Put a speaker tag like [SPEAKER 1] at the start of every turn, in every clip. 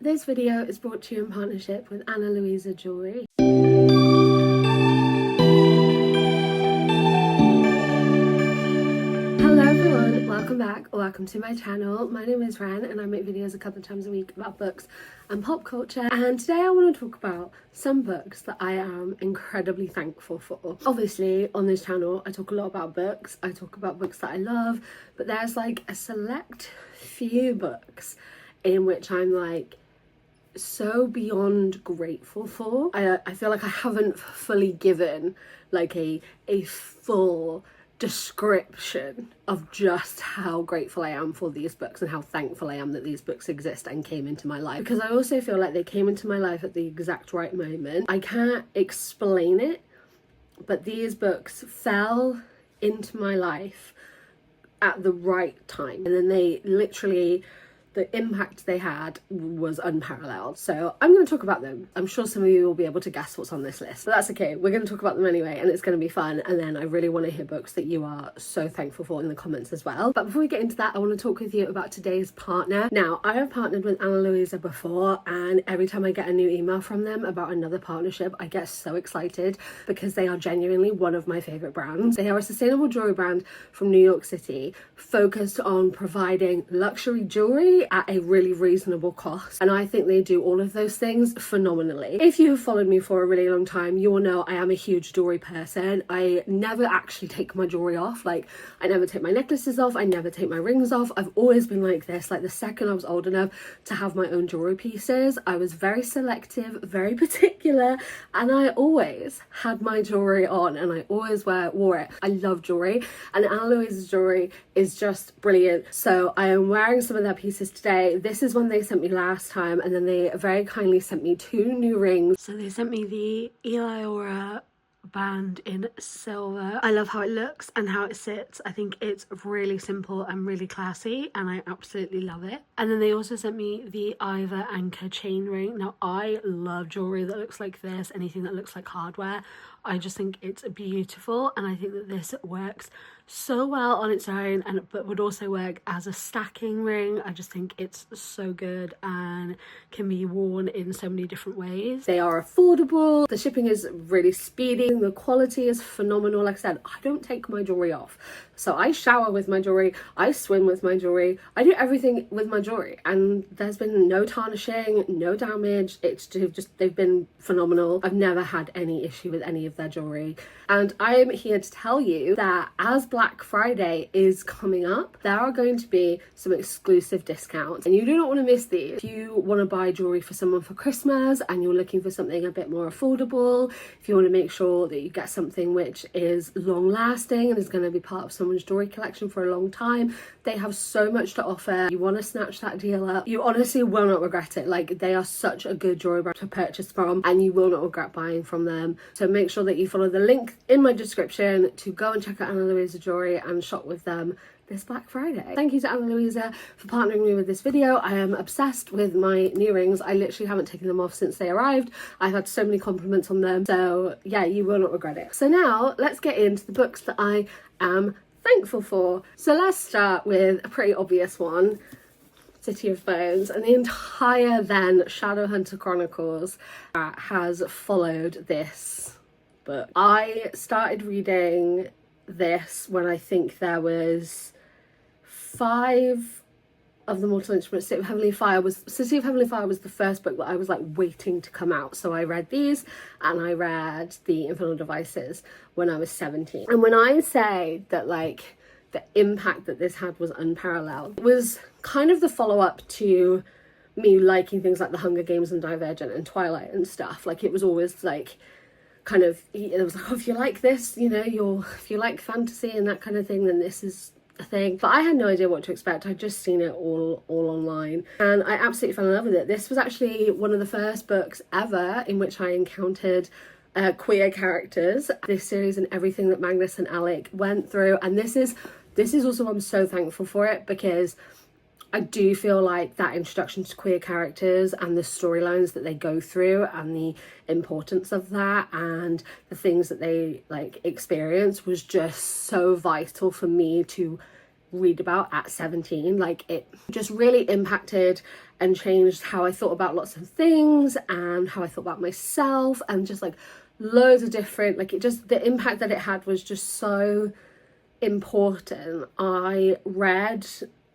[SPEAKER 1] This video is brought to you in partnership with Luisa Jewellery. Hello everyone, welcome back or welcome to my channel. My name is Ren and I make videos a couple of times a week about books and pop culture, and today I want to talk about some books that I am incredibly thankful for. Obviously on this channel I talk a lot about books, I talk about books that I love, but there's like a select few books in which I'm like so beyond grateful for. I feel like I haven't fully given like a full description of just how grateful I am for these books and how thankful I am that these books exist and came into my life, because I also feel like they came into my life at the exact right moment. I can't explain it, but these books fell into my life at the right time, and then they literally, the impact they had was unparalleled. So I'm going to talk about them. I'm sure some of you will be able to guess what's on this list, but that's okay. We're going to talk about them anyway, and it's going to be fun. And then I really want to hear books that you are so thankful for in the comments as well. But before we get into that, I want to talk with you about today's partner. Now, I have partnered with Luisa before, and every time I get a new email from them about another partnership, I get so excited because they are genuinely one of my favorite brands. They are a sustainable jewelry brand from New York City, focused on providing luxury jewelry at a really reasonable cost, and I think they do all of those things phenomenally. If you have followed me for a really long time, you will know I am a huge jewelry person. I never actually take my jewelry off. Like, I never take my necklaces off, I never take my rings off. I've always been like this. Like, the second I was old enough to have my own jewelry pieces, I was very selective, very particular, and I always had my jewelry on and I always wore it. I love jewelry, and Ana Luisa's jewelry is just brilliant. So I am wearing some of their pieces today. This is one they sent me last time, and then they very kindly sent me 2 new rings. So they sent me the Eliora band in silver. I love how it looks and how it sits. I think it's really simple and really classy, and I absolutely love it. And then they also sent me the Ivor anchor chain ring. Now, I love jewelry that looks like this, anything that looks like hardware. I just think it's beautiful, and I think that this works so well on its own, and but would also work as a stacking ring. I just think it's so good and can be worn in so many different ways. They are affordable, the shipping is really speedy, the quality is phenomenal. Like I said, I don't take my jewelry off, so I shower with my jewelry, I swim with my jewelry, I do everything with my jewelry, and there's been no tarnishing, no damage. It's just, they've been phenomenal. I've never had any issue with any of their jewelry, and I am here to tell you that as Black Friday is coming up, there are going to be some exclusive discounts, and you do not want to miss these. If you want to buy jewelry for someone for Christmas and you're looking for something a bit more affordable, if you want to make sure that you get something which is long lasting and is going to be part of someone's jewelry collection for a long time, they have so much to offer. You want to snatch that deal up, you honestly will not regret it. Like, they are such a good jewelry brand to purchase from, and you will not regret buying from them. So make sure that you follow the link in my description to go and check out Ana Luisa jewelry and shop with them this Black Friday. Thank you to Ana Luisa for partnering me with this video. I am obsessed with my new rings. I literally haven't taken them off since they arrived. I've had so many compliments on them, so yeah, you will not regret it. So now let's get into the books that I am thankful for. So let's start with a pretty obvious one, City of Bones, and the entire then Shadowhunter Chronicles has followed this book. I started reading this when I think there was 5 of the Mortal Instruments. City of Heavenly Fire was the first book that I was like waiting to come out, so I read these, and I read the Infernal Devices when I was 17. And when I say that like the impact that this had was unparalleled, it was kind of the follow-up to me liking things like The Hunger Games and Divergent and Twilight and stuff. Like, it was always like kind of, it was like, oh, if you like this, you know, if you like fantasy and that kind of thing, then this is a thing. But I had no idea what to expect. I'd just seen it all online, and I absolutely fell in love with it. This was actually one of the first books ever in which I encountered queer characters. This series and everything that Magnus and Alec went through, and this is also, I'm so thankful for it, because I do feel like that introduction to queer characters and the storylines that they go through and the importance of that and the things that they like experience was just so vital for me to read about at 17. Like, it just really impacted and changed how I thought about lots of things and how I thought about myself, and just like loads of different, like, it just, the impact that it had was just so important. I read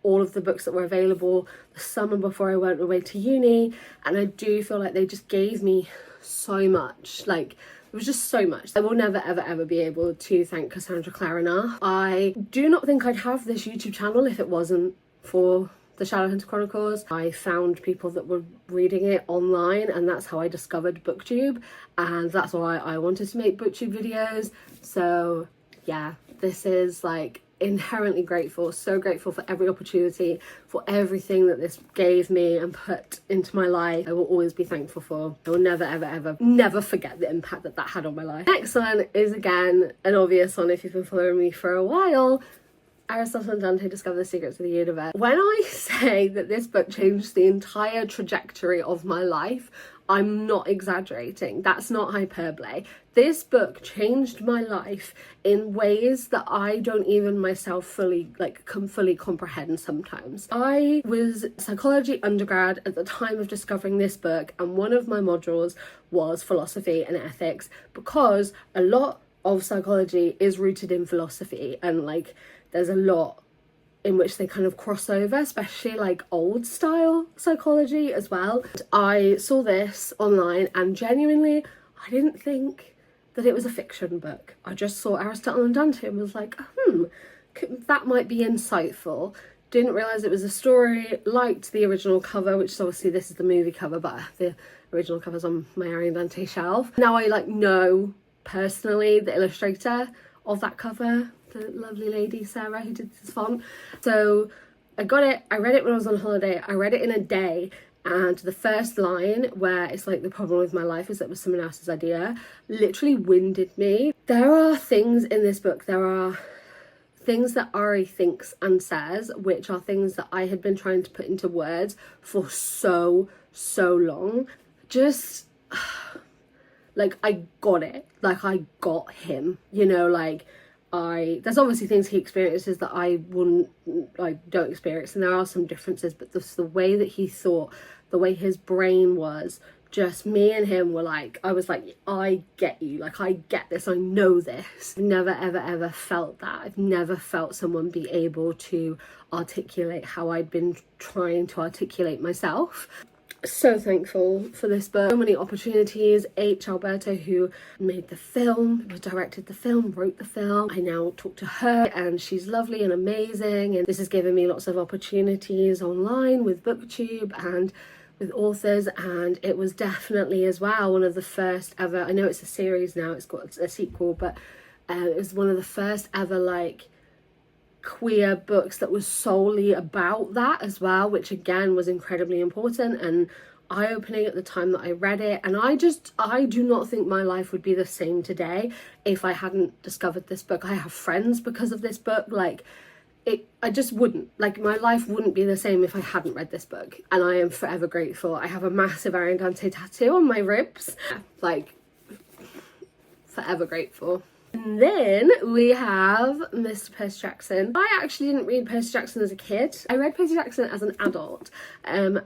[SPEAKER 1] all of the books that were available the summer before I went away to uni, and I do feel like they just gave me so much. Like, it was just so much. I will never ever ever be able to thank Cassandra Clare enough. I do not think I'd have this YouTube channel if it wasn't for the Shadowhunter Chronicles. I found people that were reading it online, and that's how I discovered BookTube, and that's why I wanted to make BookTube videos. So yeah, this is like inherently grateful, so grateful for every opportunity, for everything that this gave me and put into my life. I will always be thankful for. I will never ever ever never forget the impact that that had on my life. Next one is, again, an obvious one if you've been following me for a while. Aristotle and Dante Discover the Secrets of the Universe. When I say that this book changed the entire trajectory of my life, I'm not exaggerating. That's not hyperbole. This book changed my life in ways that I don't even myself fully comprehend sometimes. I was psychology undergrad at the time of discovering this book, and one of my modules was philosophy and ethics, because a lot of psychology is rooted in philosophy, and like there's a lot in which they kind of cross over, especially like old style psychology as well. I saw this online, and genuinely I didn't think that it was a fiction book. I just saw Aristotle and Dante and was like, that might be insightful. Didn't realise it was a story. Liked the original cover, which is obviously, this is the movie cover, but the original cover's on my Ari and Dante shelf. Now I like know personally the illustrator of that cover, the lovely lady Sarah who did this font. So I got it, I read it when I was on holiday, I read it in a day, and the first line, where it's like, the problem with my life is that it was someone else's idea, literally winded me. There are things in this book, there are things that Ari thinks and says, which are things that I had been trying to put into words for so long. Just like, I got it, like I got him, you know, like there's obviously things he experiences that I don't experience, and there are some differences, but the way that he thought, the way his brain was, just me and him were like, I was like, I get you, like I get this, I know this. I've never ever ever felt that. I've never felt someone be able to articulate how I'd been trying to articulate myself. So thankful for this book. So many opportunities. H. Alberto, who made the film, who directed the film, wrote the film. I now talk to her, and she's lovely and amazing, and this has given me lots of opportunities online with BookTube and with authors, and it was definitely as well one of the first ever, I know it's a series now, it's got a sequel, but it was one of the first ever like queer books that was solely about that as well, which again was incredibly important and eye-opening at the time that I read it. And I do not think my life would be the same today if I hadn't discovered this book. I have friends because of this book, like I just wouldn't, like my life wouldn't be the same if I hadn't read this book, and I am forever grateful. I have a massive Ari and Dante tattoo on my ribs, like forever grateful. And then we have Mr. Percy Jackson. I actually didn't read Percy Jackson as a kid. I read Percy Jackson as an adult, and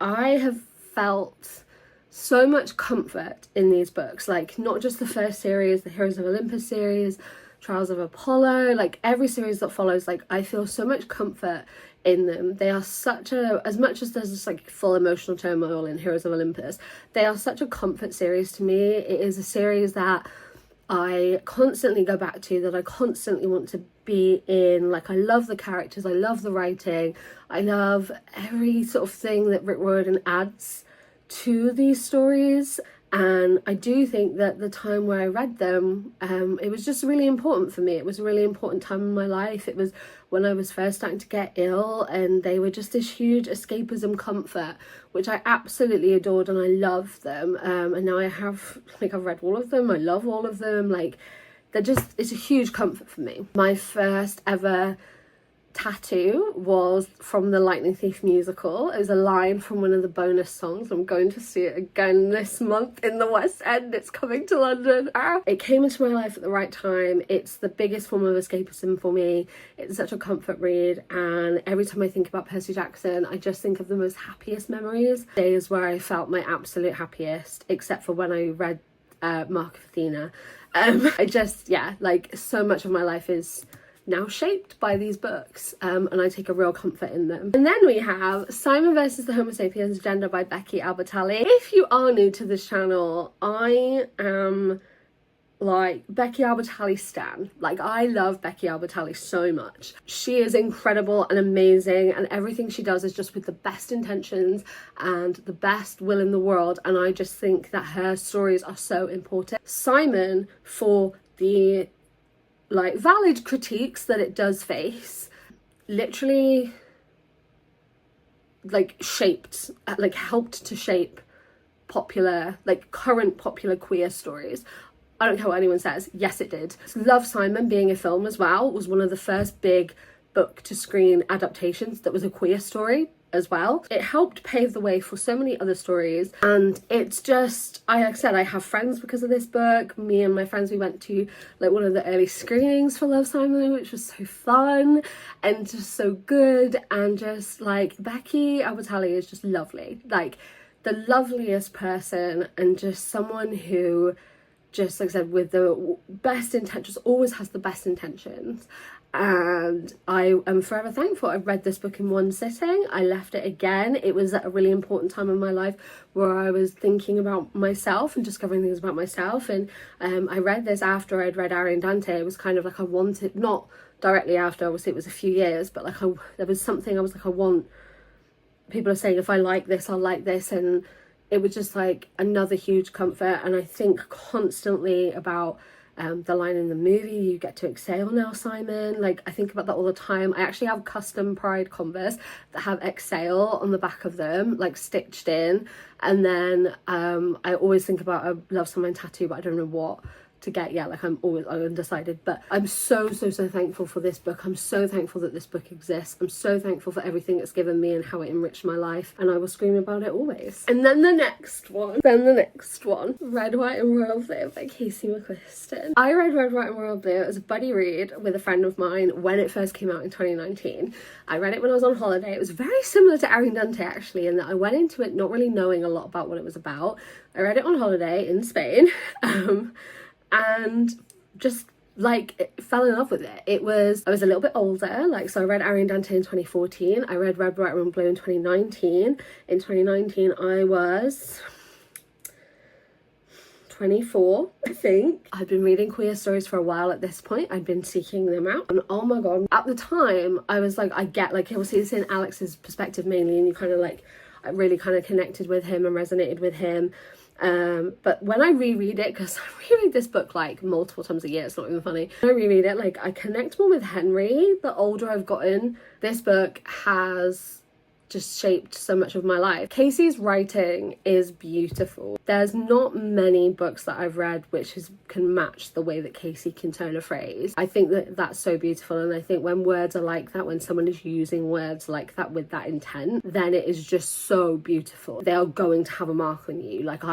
[SPEAKER 1] I have felt so much comfort in these books, like not just the first series, the Heroes of Olympus series, Trials of Apollo, like every series that follows, like I feel so much comfort in them. They are such a, as much as there's this like full emotional turmoil in Heroes of Olympus, they are such a comfort series to me. It is a series that I constantly go back to, that I constantly want to be in. Like I love the characters, I love the writing, I love every sort of thing that Rick Riordan adds to these stories. And I do think that the time where I read them, it was just really important for me. It was a really important time in my life. It was when I was first starting to get ill, and they were just this huge escapism comfort, which I absolutely adored, and I loved them. And now I've read all of them. I love all of them. Like they're just, it's a huge comfort for me. My first ever tattoo was from the Lightning Thief musical. It was a line from one of the bonus songs. I'm going to see it again this month in the West End. It's coming to London. It came into my life at the right time. It's the biggest form of escapism for me. It's such a comfort read, and every time I think about Percy Jackson, I just think of the most happiest memories. Days where I felt my absolute happiest, except for when I read Mark of Athena. I just, yeah, like, so much of my life is now shaped by these books, and I take a real comfort in them. And then we have Simon versus the Homo Sapiens Agenda by Becky Albertalli. If you are new to this channel, I am like Becky Albertalli stan. Like, I love Becky Albertalli so much. She is incredible and amazing, and everything she does is just with the best intentions and the best will in the world, and I just think that her stories are so important. Simon, for the like valid critiques that it does face, literally like shaped, like helped to shape popular, like current popular queer stories. I don't care what anyone says, yes it did. Love, Simon being a film as well was one of the first big book to screen adaptations that was a queer story as well. It helped pave the way for so many other stories, and it's just, like I said, I have friends because of this book. Me and my friends, we went to like one of the early screenings for Love, Simon, which was so fun and just so good, and just like Becky Albertalli is just lovely, like the loveliest person, and just someone who just, like I said, with the best intentions, always has the best intentions. And I am forever thankful. I read this book in one sitting. I left it again. It was at a really important time in my life where I was thinking about myself and discovering things about myself, and I read this after I'd read Ari and Dante. It was kind of like I wanted, not directly after, obviously it was a few years, but like there was something I was like, I want, people are saying if I like this, I'll like this, and it was just like another huge comfort. And I think constantly about the line in the movie, you get to exhale now, Simon. Like, I think about that all the time. I actually have custom Pride Converse that have exhale on the back of them, like stitched in. And then I always think about a Love, Simon tattoo, but I don't know what to get yet. Like, I'm undecided, but I'm so thankful for this book. I'm so thankful that this book exists. I'm so thankful for everything it's given me and how it enriched my life, and I will scream about it always. And then the next one, Red, White and Royal Blue by Casey McQuiston. I read Red, White and Royal Blue as a buddy read with a friend of mine when it first came out in 2019. I read it when I was on holiday. It was very similar to Ari and Dante, actually, in that I went into it not really knowing a lot about what it was about. I read it on holiday in Spain, and just like fell in love with it. I was a little bit older, like, so I read Ari and Dante in 2014. I read Red, White and Blue in 2019. In 2019 I was 24, I think. I'd been reading queer stories for a while at this point. I'd been seeking them out, and oh my god, at the time I was like, I get, like, obviously it's in Alex's perspective mainly, and you kind of like, I really kind of connected with him and resonated with him. But when I reread it, because I reread this book like multiple times a year, it's not even funny. When I reread it, like, I connect more with Henry the older I've gotten. This book has just shaped so much of my life. Casey's writing is beautiful. There's not many books that I've read which can match the way that Casey can turn a phrase. I think that that's so beautiful, and I think when words are like that, when someone is using words like that with that intent, then it is just so beautiful. They are going to have a mark on you. Like,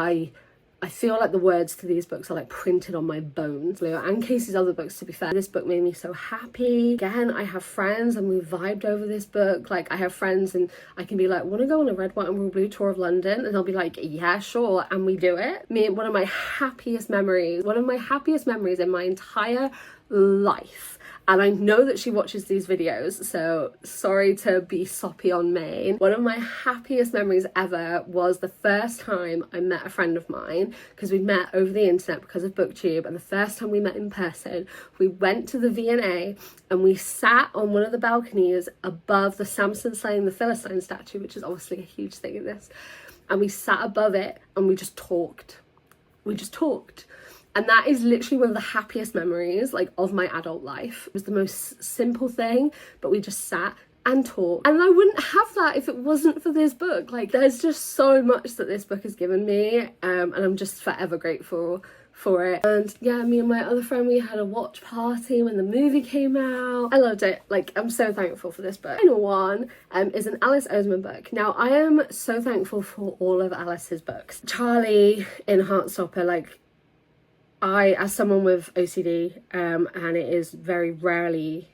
[SPEAKER 1] I feel like the words to these books are like printed on my bones. And Casey's other books, to be fair. This book made me so happy. Again, I have friends and we vibed over this book. Like, I have friends and I can be like, want to go on a Red, White and Royal Blue tour of London? And they'll be like, yeah, sure. And we do it. One of my happiest memories in my entire life. And I know that she watches these videos, so sorry to be soppy on Maine. One of my happiest memories ever was the first time I met a friend of mine, because we met over the internet because of BookTube, and the first time we met in person, we went to the V&A and we sat on one of the balconies above the Samson slaying the Philistine statue, which is obviously a huge thing in this, and we sat above it and we just talked. And that is literally one of the happiest memories, like, of my adult life. It was the most simple thing, but we just sat and talked. And I wouldn't have that if it wasn't for this book. Like, there's just so much that this book has given me, and I'm just forever grateful for it. And yeah, me and my other friend, we had a watch party when the movie came out. I loved it. Like, I'm so thankful for this book. The final one is an Alice Oseman book. Now, I am so thankful for all of Alice's books. Charlie in Heartstopper, like, I, as someone with OCD, and it is very rarely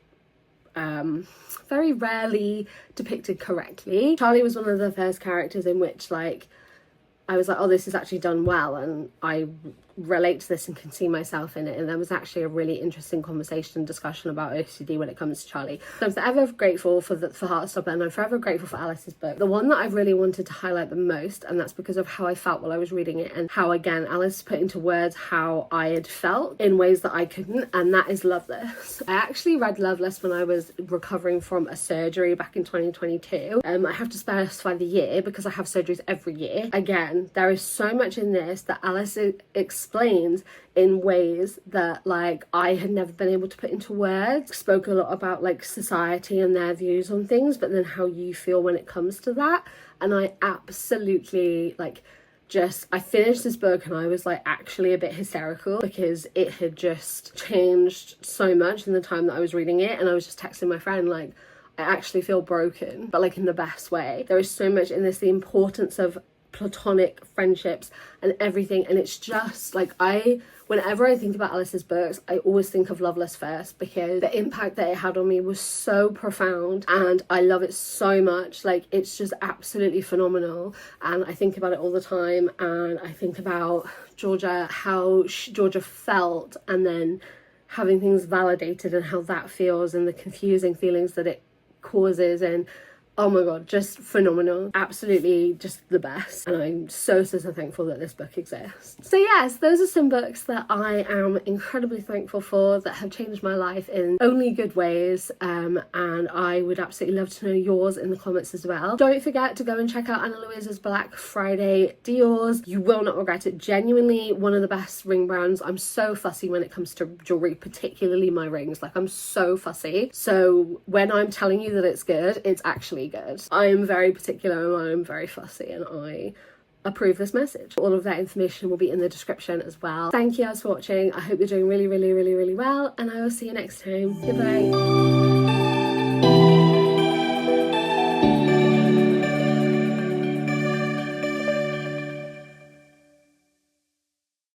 [SPEAKER 1] depicted correctly. Charlie was one of the first characters in which, like, I was like, oh, this is actually done well, and I relate to this and can see myself in it. And there was actually a really interesting conversation and discussion about OCD when it comes to Charlie. So I'm forever grateful for Heartstopper, and I'm forever grateful for Alice's book. The one that I've really wanted to highlight the most, and that's because of how I felt while I was reading it, and how, again, Alice put into words how I had felt in ways that I couldn't, and that is Loveless. I actually read Loveless when I was recovering from a surgery back in 2022. I have to specify the year because I have surgeries every year. Again, there is so much in this that Alice explains in ways that, like, I had never been able to put into words. Spoke a lot about, like, society and their views on things, but then how you feel when it comes to that. And I absolutely, like, I finished this book and I was, like, actually a bit hysterical because it had just changed so much in the time that I was reading it. And I was just texting my friend, like, I actually feel broken, but, like, in the best way. There is so much in this, the importance of platonic friendships and everything, and it's just like, whenever I think about Alice's books, I always think of Loveless first because the impact that it had on me was so profound, and I love it so much. Like, it's just absolutely phenomenal, and I think about it all the time. And I think about Georgia, how Georgia felt, and then having things validated and how that feels, and the confusing feelings that it causes. And oh my god, just phenomenal. Absolutely just the best. And I'm so thankful that this book exists. So yes, those are some books that I am incredibly thankful for, that have changed my life in only good ways. And I would absolutely love to know yours in the comments as well. Don't forget to go and check out Anna Louisa's Black Friday deals. You will not regret it. Genuinely one of the best ring brands. I'm so fussy when it comes to jewelry, particularly my rings. Like, I'm so fussy. So when I'm telling you that it's good, it's actually good. I am very particular and I'm very fussy, and I approve this message. All of that information will be in the description as well. Thank you guys for watching. I hope you're doing really well, and I will see you next time. Goodbye.